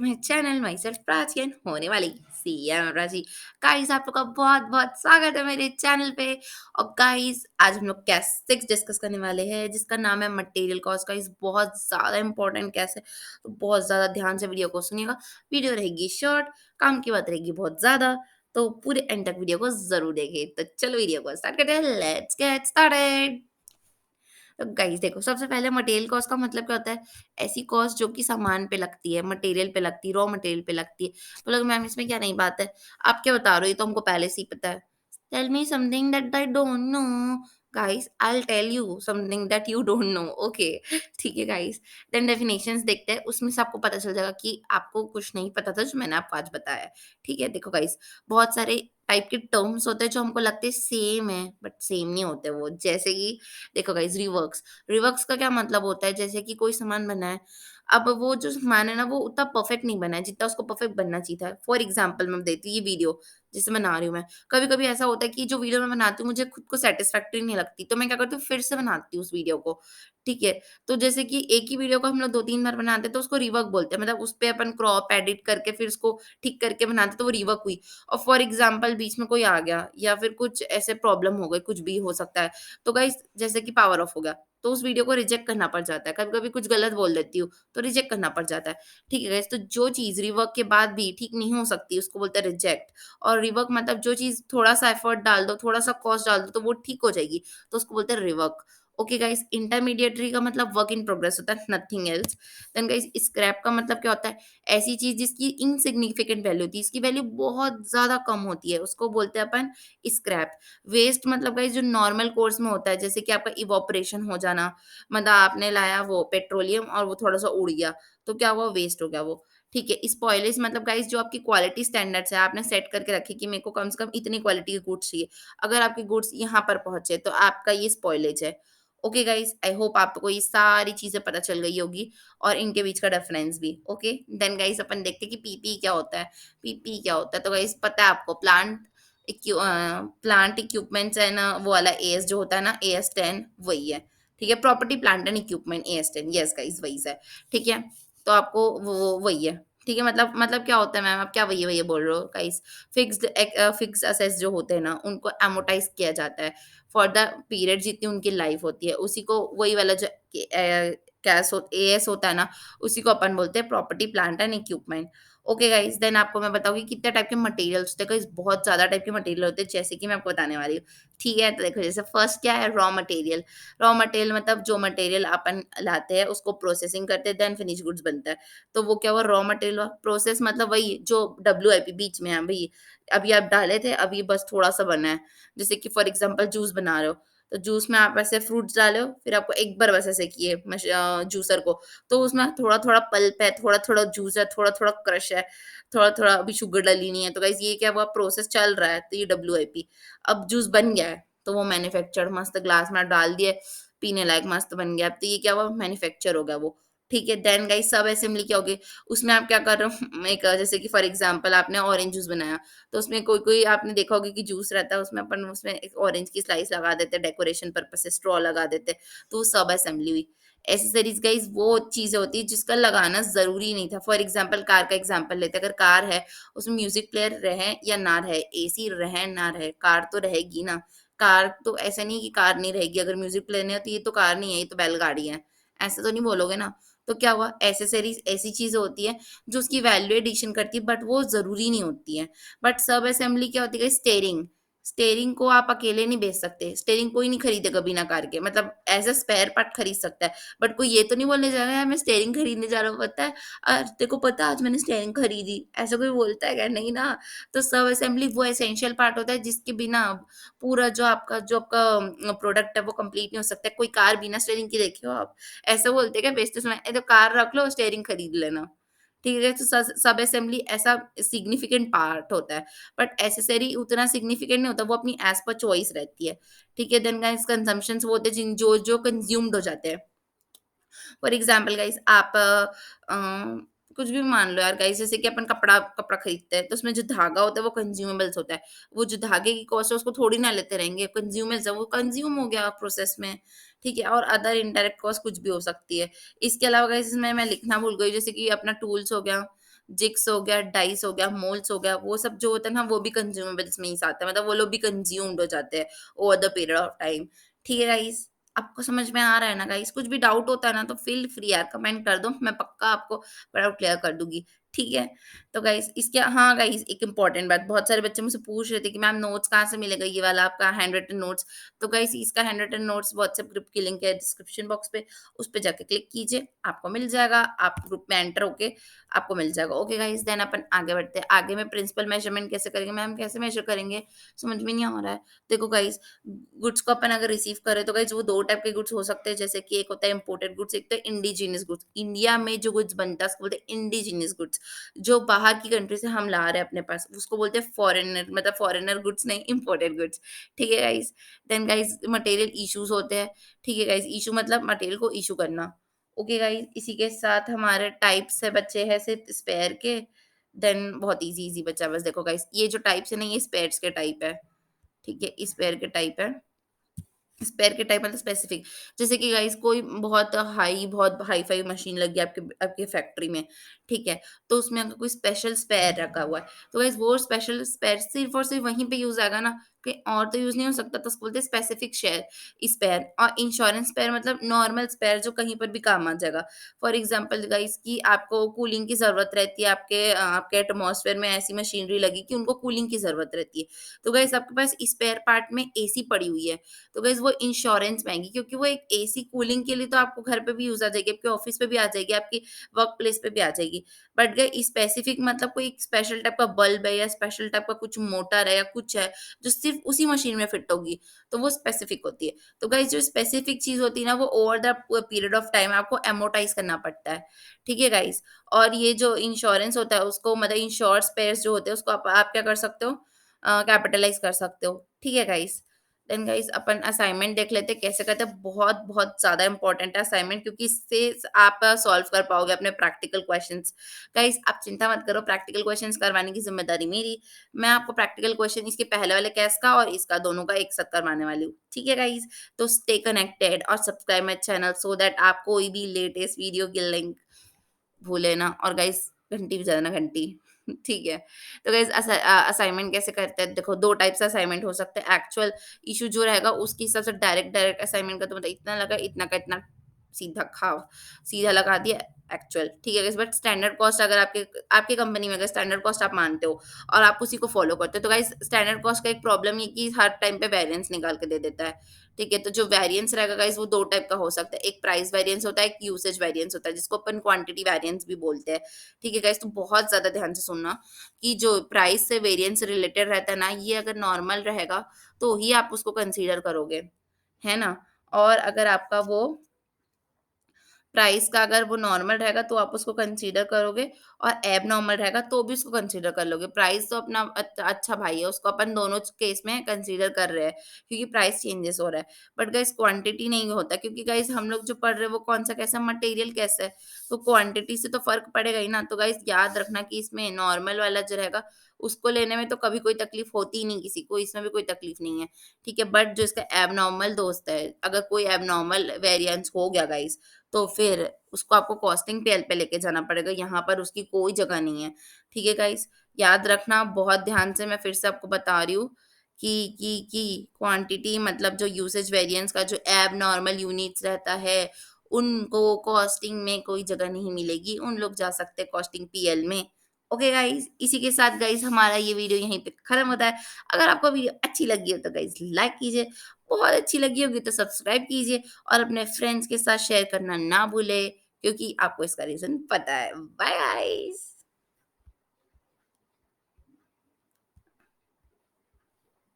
My channel my self Prachi and होने वाली CM Prachi. Guys आप लोग का बहुत बहुत स्वागत है मेरे चैनल पे। और गाइस आज हम लोग कैस 6 डिस्कस करने वाले हैं जिसका नाम है मटेरियल कॉस्ट। गाइस बहुत ज़्यादा इंपॉर्टेंट कैस है, तो बहुत ज़्यादा ध्यान से वीडियो को सुनिएगा। वीडियो रहेगी शॉर्ट, काम की बात रहेगी बहुत ज़्यादा, तो पूरे एंड तक वीडियो को जरूर देखिए। तो चलो वीडियो को स्टार्ट करते हैं, लेट्स गेट स्टार्टेड। तो गाइस देखो, सबसे पहले मटेरियल कॉस्ट का मतलब क्या होता है? ऐसी कॉस्ट जो कि सामान पे लगती है, मटेरियल पे लगती है, रॉ मटेरियल पे लगती है। तो लोग मैम इसमें क्या नई बात है, आप क्या बता रहे हो, ये तो हमको पहले से ही पता है। Tell me something that I don't know. Guys I will tell you something that you don't know. Okay, ठीक है गाइस। देन डेफिनेशंस देखते हैं, उसमें से आपको पता चल जाएगा कि आपको कुछ नहीं पता था जो मैंने आपको आज बताया है। ठीक है, देखो गाइस, बहुत सारे टाइप के टर्म्स होते हैं जो हमको लगते हैं सेम है, बट सेम नहीं होते वो। जैसे कि देखो गाइस, रिवर्क्स। रिवर्क्स का क्या मतलब होता है? जैसे कि कोई सामान बना है, अब वो जो सामान है ना वो उतना परफेक्ट नहीं बना है जितना उसको परफेक्ट बनना चाहिए था। फॉर एग्जाम्पल मैं देती हूँ, ये वीडियो जिसे बना रही हूँ मैं, कभी कभी ऐसा होता है कि जो वीडियो मैं बनाती हूँ मुझे खुद को सेटिस्फैक्टरी नहीं लगती, तो मैं क्या करती हूँ, फिर से बनाती हूँ उस वीडियो को। ठीक है, तो जैसे कि एक ही वीडियो को हम लोग 2-3 बार बनाते हैं तो उसको रिवर्क बोलते हैं। मतलब उस पे अपन क्रॉप एडिट करके फिर उसको ठीक करके बनाते तो वो रिवर्क हुई। और फॉर एग्जाम्पल बीच में कोई आ गया या फिर कुछ ऐसे प्रॉब्लम हो गई, कुछ भी हो सकता है, तो गाइस जैसे कि पावर ऑफ हो गया, तो उस वीडियो को रिजेक्ट करना पड़ जाता है। कभी-कभी कुछ गलत बोल देती हूँ, तो रिजेक्ट करना पड़ जाता है। ठीक है गाइस, तो जो चीज़ रिवर्क के बाद भी ठीक नहीं हो सकती, उसको बोलते हैं रिजेक्ट। और रिवर्क मतलब जो चीज़ थोड़ा-सा एफर्ट डाल दो, थोड़ा-सा कॉस्ट डाल दो, तो वो ठीक हो जाएगी, तो उसको बोलते हैं रिवर्क। ओके गाइस, इंटरमीडिएटरी का मतलब वर्क इन प्रोग्रेस होता है, nothing else. Then guys, scrap का मतलब क्या होता है? ऐसी चीज़ जिसकी इनसिग्निफिकेंट वैल्यू होती है, इसकी वैल्यू बहुत ज़्यादा कम होती है, उसको बोलते हैं अपन स्क्रैप। वेस्ट मतलब गाइस जो नॉर्मल कोर्स में होता है, जैसे कि आपका इवोपरेशन हो जाना, मतलब आपने लाया वो पेट्रोलियम और वो थोड़ा-सा उड़ गया, तो क्या हुआ? वेस्ट हो गया वो। ठीक है, स्पॉइलेज मतलब गाइस जो आपकी क्वालिटी स्टैंडर्ड्स है, आपने सेट करके रखे कि मेरे को कम से कम इतनी क्वालिटी के गुड्स चाहिए। अगर आपके गुड्स यहाँ पर पहुँचे, तो आपका ये स्पॉइलेज है। ओके गाइस, आई होप आपको ये सारी चीज़ें पता चल गई होगी और इनके बीच का डिफरेंस भी। ओके, देन गाइस अपन देखते हैं कि पीपी क्या होता है। पीपी क्या होता है? तो गाइस पता है आपको, प्लांट इक्विपमेंट्स है ना, वो वाला एएस जो होता है ना, AS10 वही है। ठीक है, property plant and equipment AS10, yes guys वही है। ठीक है, तो आपको वो वही है। ठीक है, मतलब क्या होता है मैम, आप क्या वही वही बोल रहे हो गाइस? फिक्स्ड असेट्स जो होते हैं ना, उनको एमोर्टाइज किया जाता है फॉर द पीरियड जितनी उनकी लाइफ होती है, उसी को वही वाला जो कैश एएस होता है ना, उसी को अपन बोलते हैं property plant and equipment. Okay guys, then आपको मैं बताऊंगी कितने टाइप के मटेरियल्स होते हैं। गाइस बहुत ज्यादा टाइप के मटेरियल होते हैं, जैसे कि मैं आपको बताने वाली हूँ। ठीक है, तो देखो जैसे फर्स्ट क्या है, रॉ मटेरियल। रॉ मटेरियल मतलब जो मटेरियल अपन लाते हैं उसको प्रोसेसिंग करते हैं, देन फिनिश गुड्स बनता है। तो वो क्या हुआ, रॉ मटेरियल हुआ। प्रोसेस मतलब वही जो WIP बीच में है भाई, अभी आप डाले थे, अभी बस थोड़ा सा बना है। जैसे कि फॉर एग्जाम्पल जूस बना रहे हो, तो जूस में आप ऐसे फ्रूट्स डाले हो, फिर आपको एक बार बस ऐसे किए जूसर को, तो उसमें थोड़ा-थोड़ा पल्प है, थोड़ा-थोड़ा जूस है, थोड़ा-थोड़ा क्रश है, थोड़ा-थोड़ा अभी शुगर डली नहीं है। तो गाइस ये क्या हुआ, प्रोसेस चल रहा है, तो ये WIP। अब जूस बन गया है, तो वो मैन्युफैक्चर्ड मस्त ग्लास में डाल दिए, पीने लायक मस्त बन गया। अब तो ये क्या हुआ, मैन्युफैक्चर हो गया वो। ठीक है, देन गाइस सब असेंबली क्या होगी, उसमें आप क्या कर रहे हो एक जैसे कि फॉर एग्जांपल आपने ऑरेंज जूस बनाया, तो उसमें कोई-कोई आपने देखा होगा कि जूस रहता है, उसमें अपन उसमें एक ऑरेंज की स्लाइस लगा देते हैं डेकोरेशन पर्पस से, स्ट्रॉ लगा देते हैं, तो वो सब असेंबली हुई। एक्सेसरीज गाइस वो चीज़ें होती है जिसका लगाना ज़रूरी नहीं था। फॉर एग्जांपल कार का एग्जांपल लेते हैं, अगर कार है, उसमें म्यूजिक प्लेयर रहे या ना रहे, एसी रहे ना रहे, कार तो रहेगी ना। कार तो ऐसा नहीं है कि कार नहीं रहेगी, अगर म्यूजिक प्लेयर नहीं है तो ये तो कार नहीं है, ये तो बैलगाड़ी है। ऐसा तो नहीं बोलोगे ना। तो क्या हुआ, एक्सेसरीज ऐसी चीज़ें होती है जो उसकी वैल्यू एडिशन करती है, बट वो ज़रूरी नहीं होती है। बट सब असेंबली क्या होती है, स्टेयरिंग। स्टेयरिंग को आप अकेले नहीं बेच सकते, स्टेयरिंग कोई नहीं खरीदेगा बिना कार के, मतलब एज अ स्पेयर पार्ट खरीद सकता है, बट कोई ये तो नहीं बोलने जा रहा है यार मैं स्टेयरिंग खरीदने जा रहा हूँ, पता है तेरे को पता है आज मैंने स्टेयरिंग खरीदी, ऐसा कोई बोलता है क्या? नहीं ना। तो सब असेंबली वो एसेंशियल पार्ट होता है जिसके बिना पूरा जो आपका प्रोडक्ट है वो कंप्लीट नहीं हो सकता है। कोई कार बिना स्टेयरिंग के देखे हो आप? ऐसा बोलते हैं क्या बेचते समय, "ए तो कार रख लो, स्टीयरिंग खरीद लेना।" ठीक है? तो सब असेंबली ऐसा सिग्निफिकेंट पार्ट होता है, बट एक्सेसरी उतना सिग्निफिकेंट नहीं होता, वो अपनी एज़ पर चॉइस रहती है। ठीक है? देन गाइस कंजम्पशंस वो होते हैं जो कंज्यूम्ड हो जाते हैं। फॉर एग्जाम्पल गाइस आप कुछ भी मान लो यार गाइस, जैसे कि अपन कपड़ा कपड़ा खरीदते हैं, तो उसमें जो धागा होता है वो कंज्यूमेबल्स होता है। वो जो धागे की कॉस्ट है उसको थोड़ी ना लेते रहेंगे, कंज्यूमेबल्स है वो कंज्यूम हो गया प्रोसेस में। ठीक है, और अदर इनडायरेक्ट कॉस्ट कुछ भी हो सकती है। इसके अलावा गाइस इसमें मैं लिखना भूल गई, जैसे कि अपना टूल्स हो गया, जिग्स हो गया, डाइस हो गया, मोल्ड्स हो गया, वो सब जो होता है ना, वो भी कंज्यूमेबल्स में ही आते हैं, मतलब वो लोग भी कंज्यूम्ड हो जाते हैं over the period of time. ठीक है गाइस, आपको समझ में आ रहा है ना गाइस? कुछ भी डाउट होता है ना तो फील फ्री यार, कमेंट कर दो, मैं पक्का आपको डाउट क्लियर कर दूंगी। ठीक है, तो गाइस इसके, हाँ गाइस, एक इंपॉर्टेंट बात, बहुत सारे बच्चे मुझसे पूछ रहे थे कि मैम नोट्स कहाँ से मिलेगा, ये वाला आपका हैंड रिटन नोट्स। तो गाइस इसका hand written notes WhatsApp group की लिंक है डिस्क्रिप्शन बॉक्स पे, उस पे जाके क्लिक कीजिए, आपको मिल जाएगा, आप ग्रुप में एंटर होके आपको मिल जाएगा। ओके गाइस, देन अपन आगे बढ़ते हैं। आगे में प्रिंसिपल मेजरमेंट कैसे करेंगे मैम, कैसे मेजर करेंगे, समझ में नहीं आ रहा है। देखो गाइस, गुड्स को अपन अगर रिसीव करें तो गाइस वो दो टाइप के गुड्स हो सकते हैं, जैसे कि एक होता है इंपोर्टेड गुड्स, एक तो इंडिजिनियस गुड्स। इंडिया में जो गुड्स बनता है उसको बोलते हैं इंडिजिनियस गुड्स, जो बाहर की कंट्री से हम ला रहे हैं अपने पास, उसको बोलते हैं फॉरेनर, मतलब फॉरेनर गुड्स नहीं, इंपोर्टेड गुड्स। ठीक है guys, then guys material issues होते हैं। ठीक है गाइस, इशू मतलब मटेरियल को इशू करना। ओके गाइस, इसी के साथ हमारे टाइप्स है बच्चे हैं सिर्फ स्पेयर के। देन बहुत इजी इजी बच्चा, बस देखो गाइस, ये जो टाइप्स है ना, ये स्पेयर्स के टाइप है। ठीक है, स्पेयर के टाइप है। स्पेयर के टाइप मतलब स्पेसिफिक, जैसे कि गाइस कोई बहुत हाई फाई मशीन लगी है आपके आपके फैक्ट्री में। ठीक है, तो उसमें अगर कोई स्पेशल स्पेयर रखा हुआ है, तो गाइस वो स्पेशल स्पेयर सिर्फ और सिर्फ वहीं पे यूज आएगा ना, कहीं और तो यूज नहीं हो सकता, तो उसको बोलते हैं स्पेसिफिक शेयर स्पेयर। और इंश्योरेंस स्पेयर मतलब नॉर्मल स्पेयर जो कहीं पर भी काम आ जाएगा। फॉर एग्जाम्पल गाइस कि आपको कूलिंग की जरूरत रहती है, आपके एटमॉस्फेयर में ऐसी मशीनरी लगी कि उनको कूलिंग की जरूरत रहती है, तो गाइस आपके पास स्पेयर पार्ट में एसी पड़ी हुई है, तो गाइस वो इंश्योरेंस में आएगी, क्योंकि वो एक एसी कूलिंग के लिए तो आपको घर पे भी यूज आ जाएगी, आपके ऑफिस पे भी आ जाएगी, आपकी वर्क प्लेस पे भी आ जाएगी। बट गाइस स्पेसिफिक मतलब कोई स्पेशल टाइप का बल्ब है या स्पेशल टाइप का कुछ मोटर है या कुछ है जो सिर्फ उसी मशीन में फिट होगी, तो वो स्पेसिफिक होती है। तो गाइस जो स्पेसिफिक चीज होती है ना, वो over the period of time आपको एमोटाइज करना पड़ता है। ठीक है गाइस, और ये जो इंश्योरेंस होता है उसको, मतलब इंश्योर स्पेयर्स जो होते हैं उसको आप क्या कर सकते हो, कैपिटलाइज कर सकते हो। ठीक है गाइस, देन गाइस अपन असाइनमेंट देख लेते हैं कैसे करते हैं। बहुत बहुत ज्यादा इंपॉर्टेंट है असाइनमेंट, क्योंकि इससे आप सॉल्व कर पाओगे अपने प्रैक्टिकल क्वेश्चंस। गाइस आप चिंता मत करो, प्रैक्टिकल क्वेश्चंस करवाने की जिम्मेदारी मेरी। मैं आपको प्रैक्टिकल क्वेश्चन इसके पहले वाले केस का और इसका दोनों का एक साथ करवाने वाली हूँ। ठीक है गाइस, तो स्टे कनेक्टेड और subscribe my channel so that आप कोई भी लेटेस्ट वीडियो की लिंक भूले ना। और गाइस घंटी बजाना, घंटी। ठीक है, तो गाइस असाइनमेंट कैसे करते हैं, देखो दो टाइप से असाइनमेंट हो सकते हैं। एक्चुअल इशू जो रहेगा उसके हिसाब से डायरेक्ट डायरेक्ट असाइनमेंट का, तो मतलब इतना लगा, इतना का इतना, सीधा खाओ, सीधा लगा दिया एक्चुअल। ठीक है गाइस, बट स्टैंडर्ड कॉस्ट अगर आपके आपकी कंपनी में अगर स्टैंडर्ड कॉस्ट आप मानते हो और आप उसी को फॉलो करते हो, तो गाइस स्टैंडर्ड कॉस्ट का एक प्रॉब्लम ये कि हर टाइम पे वेरिएंस निकाल के दे देता है। ठीक है, तो जो वेरिएंस रहेगा गाइस वो दो टाइप का हो सकता है, एक प्राइस वेरिएंस होता है, एक यूसेज वेरिएंस होता है, जिसको अपन क्वांटिटी वेरिएंस भी बोलते हैं। ठीक है गाइस, तो बहुत ज्यादा ध्यान से सुनना कि जो प्राइस से वेरिएंस रिलेटेड रहता है ना, ये अगर नॉर्मल रहेगा तो ही आप उसको कंसीडर करोगे, है ना। और अगर आपका वो प्राइस का अगर वो नॉर्मल रहेगा तो आप उसको कंसीडर करोगे, और एब नॉर्मल रहेगा तो भी उसको कंसीडर कर लोगे। प्राइस तो अपना अच्छा भाई है, उसको अपन दोनों केस में कंसीडर कर रहे हैं, क्योंकि प्राइस चेंजेस हो रहा है। बट गाइस क्वांटिटी नहीं होता, क्योंकि गाइस हम लोग जो पढ़ रहे हैं वो कौन सा कैसा मटेरियल कैसा है, तो क्वांटिटी से तो फर्क पड़ेगा ही ना। तो गाइस याद रखना कि इसमें नॉर्मल वाला जो रहेगा उसको लेने में तो कभी कोई तकलीफ होती ही नहीं किसी को, इसमें भी कोई तकलीफ नहीं है। ठीक है, बट जो इसका एबनॉर्मल दोस्त है, अगर कोई एबनॉर्मल वेरिएंस हो गया गाइस, तो फिर उसको आपको कॉस्टिंग टेल पे लेके जाना पड़ेगा, यहाँ पर उसकी कोई जगह नहीं है। ठीक है गाइस, याद रखना बहुत ध्यान से, मैं फिर से आपको बता रही हूँ कि क्वांटिटी मतलब जो यूसेज वेरिएंस का जो एब नॉर्मल यूनिट्स रहता है, उनको कॉस्टिंग में कोई जगह नहीं मिलेगी, उन लोग जा सकते हैं कॉस्टिंग पीएल में। ओके गाइस, इसी के साथ गाइस हमारा ये वीडियो यहीं पे खत्म होता है। अगर आपको वीडियो अच्छी लगी हो तो गाइस लाइक कीजिए, बहुत अच्छी लगी होगी तो सब्सक्राइब कीजिए, और अपने फ्रेंड्स के साथ शेयर करना ना भूले, क्योंकि आपको इसका रीज़न पता है। Bye guys.